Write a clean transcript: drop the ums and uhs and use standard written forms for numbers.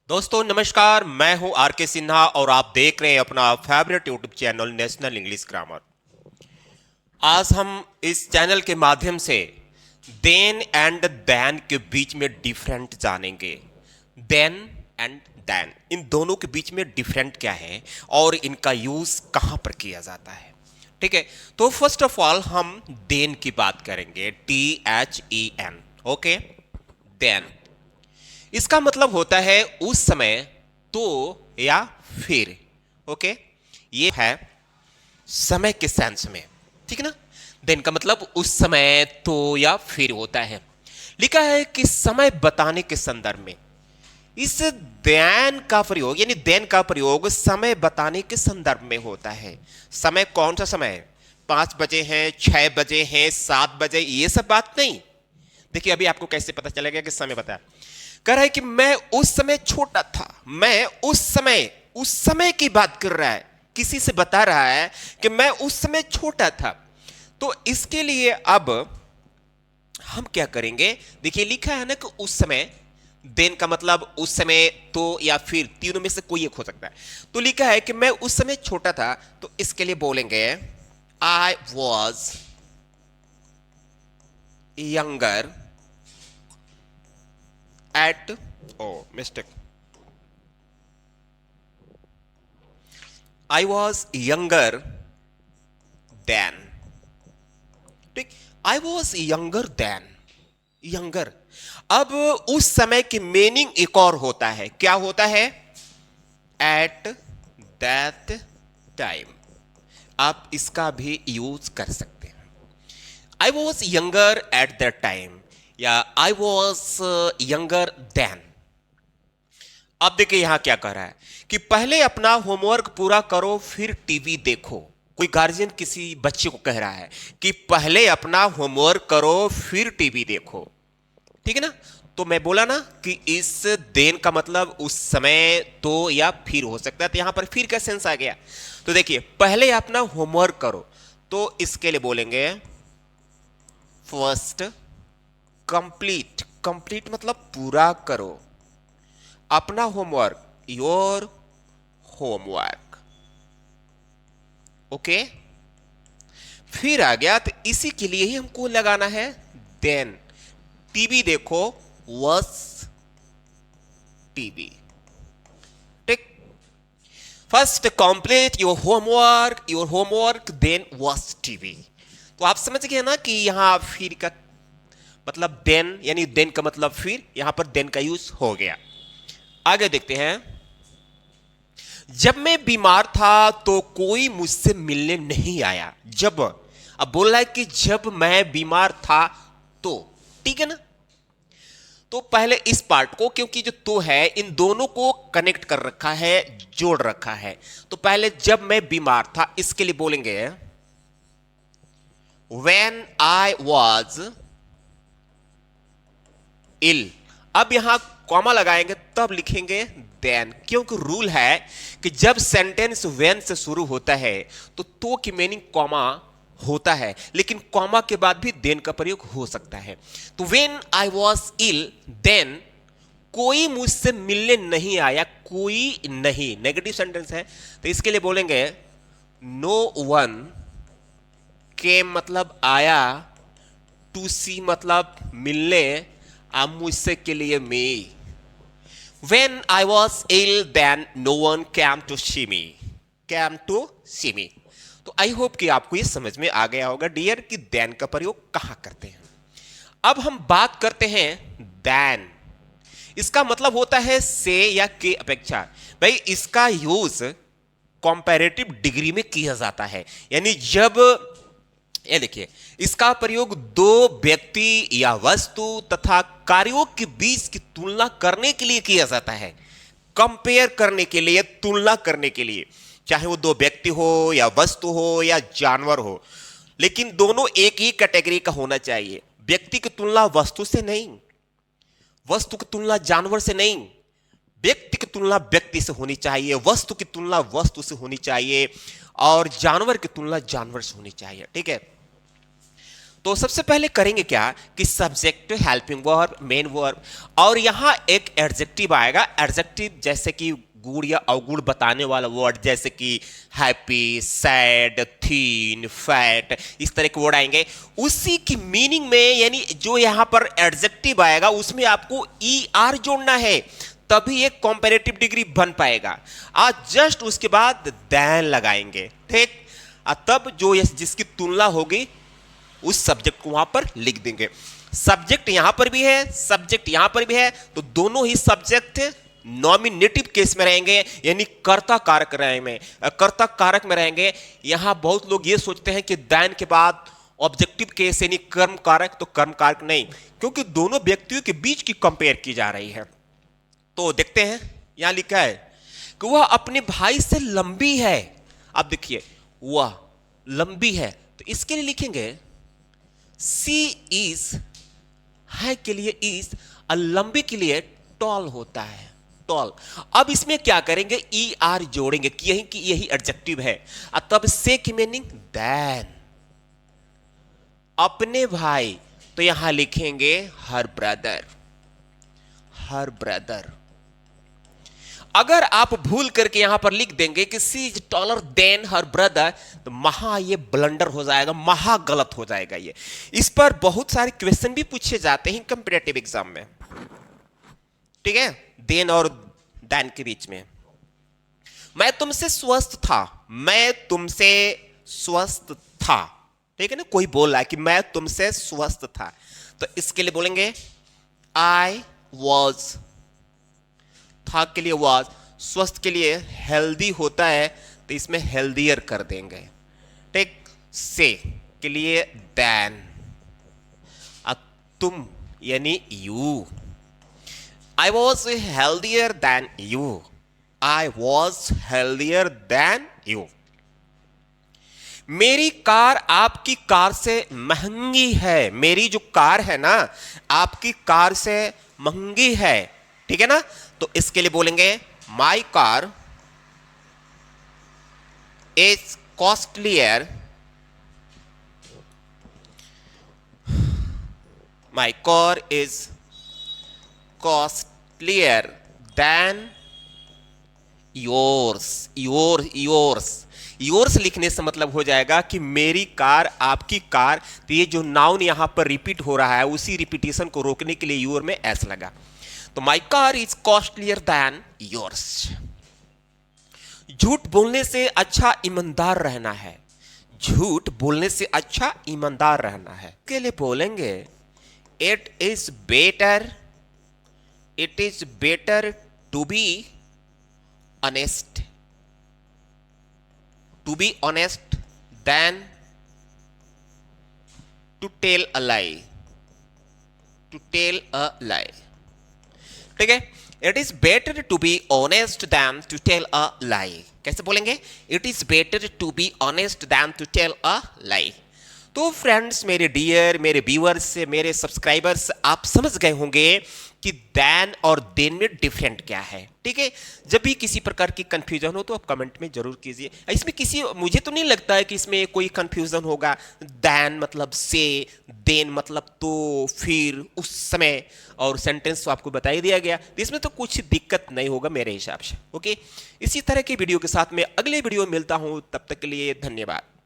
दोस्तों नमस्कार, मैं हूं आर के सिन्हा और आप देख रहे हैं अपना favourite YouTube channel national English grammar. आज हम इस चैनल के माध्यम से देन एंड दैन के बीच में डिफरेंट जानेंगे। देन एंड दैन, इन दोनों के बीच में डिफरेंट क्या है और इनका यूज कहां पर किया जाता है। ठीक है, तो फर्स्ट ऑफ ऑल हम देन की बात करेंगे। THEN। ओके, देन इसका मतलब होता है उस समय, तो या फिर। ओके, ये है समय के सेंस में, ठीक है ना। देन का मतलब उस समय, तो या फिर होता है। लिखा है कि समय बताने के संदर्भ में इस देन का प्रयोग, यानी देन का प्रयोग समय बताने के संदर्भ में होता है। समय कौन सा समय है? 5 बजे हैं, 6 बजे हैं, 7 बजे, ये सब बात नहीं। देखिए अभी आपको कैसे पता चलेगा कि समय बताया। कह रहा है कि मैं उस समय छोटा था, मैं उस समय की बात कर रहा है, किसी से बता रहा है कि मैं उस समय छोटा था। तो इसके लिए अब हम क्या करेंगे, देखिए लिखा है ना कि उस समय। देन का मतलब उस समय, तो या फिर, तीनों में से कोई एक हो सकता है। तो लिखा है कि मैं उस समय छोटा था, तो इसके लिए बोलेंगे I was younger at, oh mistake, I was younger then. ठीक, I was younger then, younger. अब उस समय की मीनिंग एक और होता है। क्या होता है? At that time. आप इसका भी यूज कर सकते हैं। आई was younger at that time या आई वॉज यंगर देन। अब देखिए यहां क्या कह रहा है कि पहले अपना होमवर्क पूरा करो फिर टीवी देखो। कोई गार्जियन किसी बच्चे को कह रहा है कि पहले अपना होमवर्क करो फिर टीवी देखो, ठीक है ना। तो मैं बोला ना कि इस देन का मतलब उस समय, तो या फिर हो सकता है। तो यहां पर फिर का सेंस आ गया। तो देखिए पहले अपना होमवर्क करो, तो इसके लिए बोलेंगे फर्स्ट कंप्लीट। कंप्लीट मतलब पूरा करो अपना होमवर्क, योर होमवर्क। ओके, फिर आ गया, तो इसी के लिए ही हमको लगाना है देन। टीवी देखो, वॉच टीवी। ठीक, first complete your homework then watch TV. तो आप समझ गए ना कि यहां फिर का मतलब देन, यानी देन का मतलब फिर, यहां पर देन का यूज हो गया। आगे देखते हैं। जब मैं बीमार था तो कोई मुझसे मिलने नहीं आया। जब, अब बोल रहा है कि जब मैं बीमार था तो, ठीक है ना। तो पहले इस पार्ट को, क्योंकि जो तो है इन दोनों को कनेक्ट कर रखा है, जोड़ रखा है। तो पहले जब मैं बीमार था, इसके लिए बोलेंगे when I was ill। अब यहां कॉमा लगाएंगे तब लिखेंगे देन, क्योंकि रूल है कि जब सेंटेंस when से शुरू होता है तो की मीनिंग कॉमा होता है, लेकिन कॉमा के बाद भी देन का प्रयोग हो सकता है। तो when I was ill then, कोई मुझसे मिलने नहीं आया, कोई नहीं, नेगेटिव सेंटेंस है। तो इसके लिए बोलेंगे नो वन केम मतलब आया, टू सी मतलब मिलने, अब मुझसे के लिए मी। When I was ill then no one came to see me, came to see me। तो आई होप कि आपको ये समझ में आ गया होगा डियर कि देन का प्रयोग कहां करते हैं। अब हम बात करते हैं देन। इसका मतलब होता है से या के अपेक्षा। भाई इसका यूज कंपैरेटिव डिग्री में किया जाता है, यानी जब, ये देखिए, इसका प्रयोग दो व्यक्ति या वस्तु तथा कार्यों के बीच की तुलना करने के लिए किया जाता है। कंपेयर करने के लिए, तुलना करने के लिए, चाहे वो दो व्यक्ति हो या वस्तु हो या जानवर हो, लेकिन दोनों एक ही कैटेगरी का होना चाहिए। व्यक्ति की तुलना वस्तु से नहीं, वस्तु की तुलना जानवर से नहीं, व्यक्ति की तुलना व्यक्ति से होनी चाहिए, वस्तु की तुलना वस्तु से होनी चाहिए, और जानवर की तुलना जानवर से होनी चाहिए। ठीक है, तो सबसे पहले करेंगे क्या कि subject, helping verb, main verb, और यहां एक एडजेक्टिव आएगा। एडजेक्टिव जैसे कि गुण या अवगुण बताने वाला वर्ड, जैसे कि हैप्पी, सैड, थीन, फैट, इस तरह के वर्ड आएंगे। उसी की मीनिंग में, यानी जो यहां पर एडजेक्टिव आएगा उसमें आपको ई आर जोड़ना है, तभी एक कंपैरेटिव डिग्री बन पाएगा। आज जस्ट उसके बाद देन लगाएंगे, ठीक। तब जो जिसकी तुलना होगी उस सब्जेक्ट को वहां पर लिख देंगे। सब्जेक्ट यहां पर भी है, सब्जेक्ट यहां पर भी है, तो दोनों ही सब्जेक्ट नॉमिनेटिव केस में रहेंगे, यानी कर्ता कारक में रहेंगे। यहां बहुत लोग ये सोचते हैं कि देन के बाद ऑब्जेक्टिव केस यानी कर्म कारक, तो कर्म कारक नहीं, क्योंकि दोनों व्यक्तियों के बीच की कंपेयर की जा रही है। तो देखते हैं, यहां लिखा है कि वह अपने भाई से लंबी है। अब देखिए, वह लंबी है, तो इसके लिए लिखेंगे सी इज, है के लिए इज, और लंबी के लिए टॉल होता है, टॉल। अब इसमें क्या करेंगे, ई आर जोड़ेंगे कि यही एडजेक्टिव है, और तब से की मीनिंग देन। अपने भाई, तो यहां लिखेंगे हर ब्रदर, हर ब्रदर। अगर आप भूल करके यहां पर लिख देंगे कि she is taller than her brother, तो ये ब्लंडर हो जाएगा, गलत हो जाएगा ये। इस पर बहुत सारे क्वेश्चन भी पूछे जाते हैं कंपैरेटिव एग्जाम में, ठीक है, देन और देन के बीच में। मैं तुमसे स्वस्थ था, मैं तुमसे स्वस्थ था, ठीक है ना। कोई बोल रहा है कि मैं तुमसे स्वस्थ था, तो इसके लिए बोलेंगे आई वॉज, था के लिए वॉज, स्वस्थ के लिए हेल्दी होता है, तो इसमें हेल्दियर कर देंगे, ठीक। से के लिए देन, तुम यानी you, I was healthier then you, I was healthier then you. मेरी कार आपकी कार से महंगी है, मेरी जो कार है ना आपकी कार से महंगी है, ठीक है ना। तो इसके लिए बोलेंगे my car is costlier, my car is costlier then yours. Yours लिखने से मतलब हो जाएगा कि मेरी कार आपकी कार, तो ये जो नाउन यहां पर रिपीट हो रहा है उसी रिपीटेशन को रोकने के लिए योर में एस लगा। तो my car is costlier then yours. झूठ बोलने से अच्छा ईमानदार रहना है, झूठ बोलने से अच्छा ईमानदार रहना है के लिए बोलेंगे it is better to be honest, to be honest than to tell a lie, to tell a lie, ठीक है। It is better to be honest than to tell a lie. कैसे बोलेंगे, it is better to be honest than to tell a lie. तो friends, मेरे dear, मेरे viewers, मेरे subscribers, आप समझ गए होंगे कि देन और देन में डिफरेंट क्या है, ठीक है। जब भी किसी प्रकार की कंफ्यूजन हो तो आप कमेंट में जरूर कीजिए। इसमें मुझे तो नहीं लगता है कि इसमें कोई कंफ्यूजन होगा। देन मतलब से, देन मतलब तो, फिर, उस समय, और सेंटेंस तो आपको बता ही दिया गया, तो इसमें तो कुछ दिक्कत नहीं होगा मेरे हिसाब से। ओके, इसी तरह की वीडियो के साथ मैं अगले वीडियो में मिलता हूं, तब तक के लिए धन्यवाद।